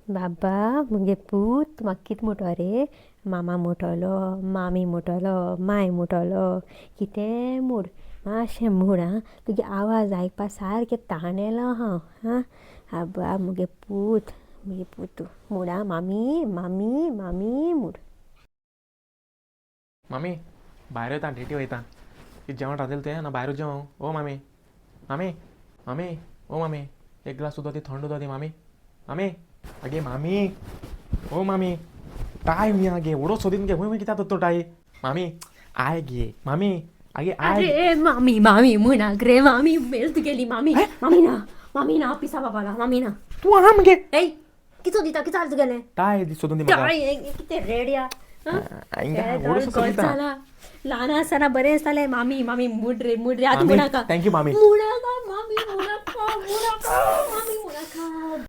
बाबा मुगे पूत म्हाका कित म्हणटो रे, मामा म्हणटलो, मामी म्हणटलो, माय म्हणटलो, कितें म्हूण मातशें म्हूण आं. तुगे आवाज आयकपा सारकें ताण येलो हांव हां. आबा मुगे पूत तूं म्हूण आं, मामी मामी मामी म्हूण. मामी भायर वयता, डेटी वयता. कितें जेवण रांदिल्लें तें ना भायर जेवं. ओ मामी मामी मामी ओ मामी, एक ग्लास उदक दी, थंड उदक दी मामी. मामी आगे मामी ओ मामी, टाय हुंय आगे वडो सोदीन गे हुंय कित्याक तो टाय. मामी आय गे मामी आगे आय. अरे मामी मामी म्हणाक रे, मामी मेल तुगेली. मामी मामी ना पिसा बाबाला, मामी ना. तूं आहा मगे ए कितो दिता, कितें जालें तुगेलें? टाय सोदून दी म्हाका. कितें रेड्या वडो सोदीता. ल्हान आसतना बरें आसतालें. मामी मामी मूड रे आतां मामी म्हणाका. थँक्यू मामी. मुणाका मामी मुणाका मुणाका मामी मुणाका.